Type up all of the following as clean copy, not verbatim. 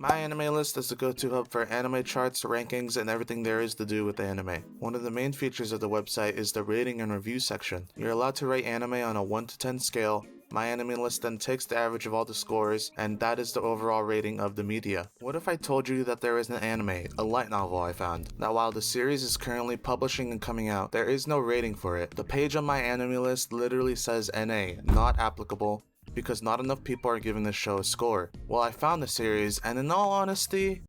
My Anime List is the go-to hub for anime charts, rankings, and everything there is to do with anime. One of the main features of the website is the rating and review section. You're allowed to rate anime on a 1 to 10 scale. My Anime List then takes the average of all the scores, and that is the overall rating of the media. What if I told you that there is an anime, a light novel I found, that while the series is currently publishing and coming out, there is no rating for it. The page on My Anime List literally says NA, not applicable, because not enough people are giving the show a score. Well, I found the series, and in all honesty,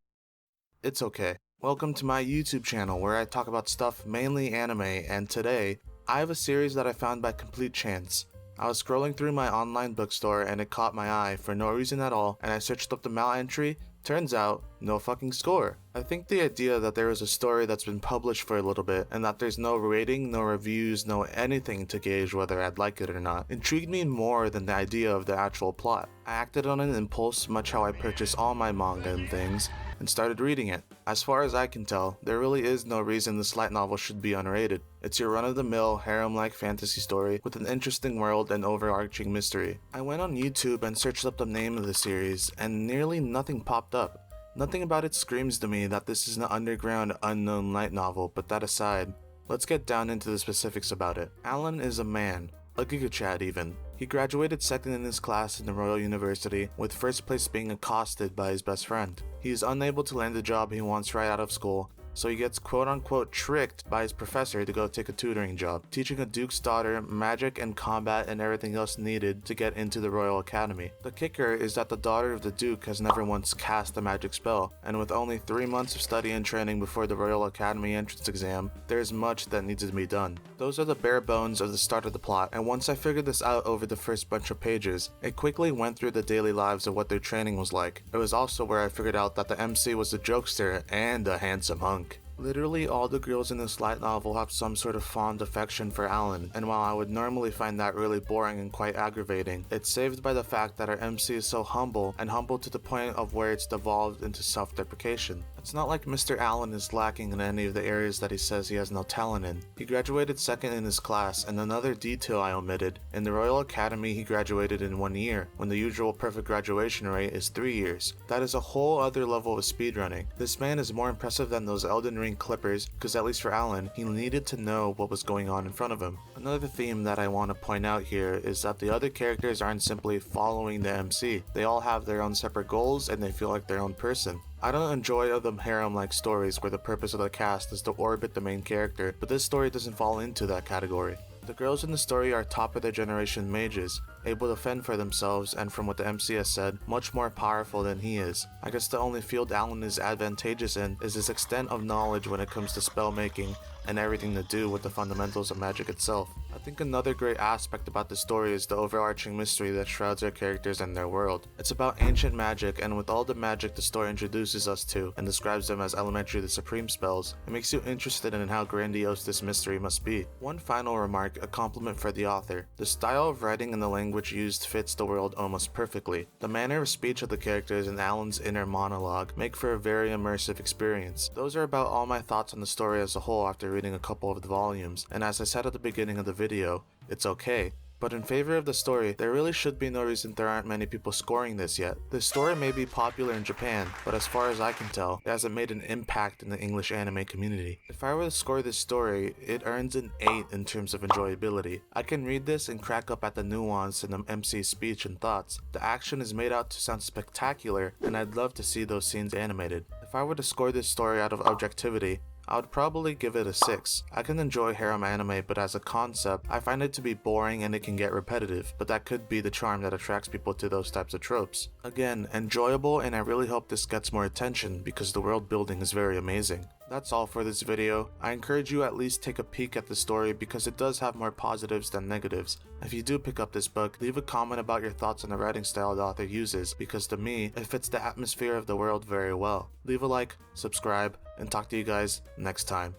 it's okay. Welcome to my YouTube channel where I talk about stuff mainly anime, and today, I have a series that I found by complete chance. I was scrolling through my online bookstore and it caught my eye for no reason at all, and I searched up the MAL entry. Turns out, no fucking score. I think the idea that there is a story that's been published for a little bit and that there's no rating, no reviews, no anything to gauge whether I'd like it or not intrigued me more than the idea of the actual plot. I acted on an impulse, much how I purchase all my manga and things, and started reading it. As far as I can tell, there really is no reason this light novel should be unrated. It's your run-of-the-mill, harem-like fantasy story with an interesting world and overarching mystery. I went on YouTube and searched up the name of the series, and nearly nothing popped up. Nothing about it screams to me that this is an underground, unknown light novel, but that aside, let's get down into the specifics about it. Alan is a man, a Giga Chad even. He graduated second in his class in the Royal University, with first place being accosted by his best friend. He is unable to land the job he wants right out of school, so he gets quote-unquote tricked by his professor to go take a tutoring job, teaching a duke's daughter magic and combat and everything else needed to get into the Royal Academy. The kicker is that the daughter of the duke has never once cast a magic spell, and with only 3 months of study and training before the Royal Academy entrance exam, there is much that needs to be done. Those are the bare bones of the start of the plot, and once I figured this out over the first bunch of pages, it quickly went through the daily lives of what their training was like. It was also where I figured out that the MC was a jokester and a handsome hunk. Literally all the girls in this light novel have some sort of fond affection for Alan, and while I would normally find that really boring and quite aggravating, it's saved by the fact that our MC is so humble, and humble to the point of where it's devolved into self-deprecation. It's not like Mr. Allen is lacking in any of the areas that he says he has no talent in. He graduated second in his class, and another detail I omitted, in the Royal Academy he graduated in 1 year, when the usual perfect graduation rate is 3 years. That is a whole other level of speedrunning. This man is more impressive than those Elden Ring clippers, because at least for Alan, he needed to know what was going on in front of him. Another theme that I want to point out here is that the other characters aren't simply following the MC. They all have their own separate goals and they feel like their own person. I don't enjoy the harem-like stories where the purpose of the cast is to orbit the main character, but this story doesn't fall into that category. The girls in the story are top of their generation mages, able to fend for themselves, and from what the MC has said, much more powerful than he is. I guess the only field Alan is advantageous in is his extent of knowledge when it comes to spell making and everything to do with the fundamentals of magic itself. I think another great aspect about the story is the overarching mystery that shrouds our characters and their world. It's about ancient magic, and with all the magic the story introduces us to and describes them as elementary to supreme spells, it makes you interested in how grandiose this mystery must be. One final remark, a compliment for the author. The style of writing and the language used fits the world almost perfectly. The manner of speech of the characters and Alan's inner monologue make for a very immersive experience. Those are about all my thoughts on the story as a whole after reading a couple of the volumes, and as I said at the beginning of the video, it's okay. But in favor of the story, there really should be no reason there aren't many people scoring this yet. This story may be popular in Japan, but as far as I can tell, it hasn't made an impact in the English anime community. If I were to score this story, it earns an 8 in terms of enjoyability. I can read this and crack up at the nuance in the MC's speech and thoughts. The action is made out to sound spectacular, and I'd love to see those scenes animated. If I were to score this story out of objectivity, I would probably give it a 6. I can enjoy harem anime, but as a concept, I find it to be boring and it can get repetitive, but that could be the charm that attracts people to those types of tropes. Again, enjoyable, and I really hope this gets more attention because the world building is very amazing. That's all for this video. I encourage you at least take a peek at the story because it does have more positives than negatives. If you do pick up this book, leave a comment about your thoughts on the writing style the author uses because to me, it fits the atmosphere of the world very well. Leave a like, subscribe, and talk to you guys next time.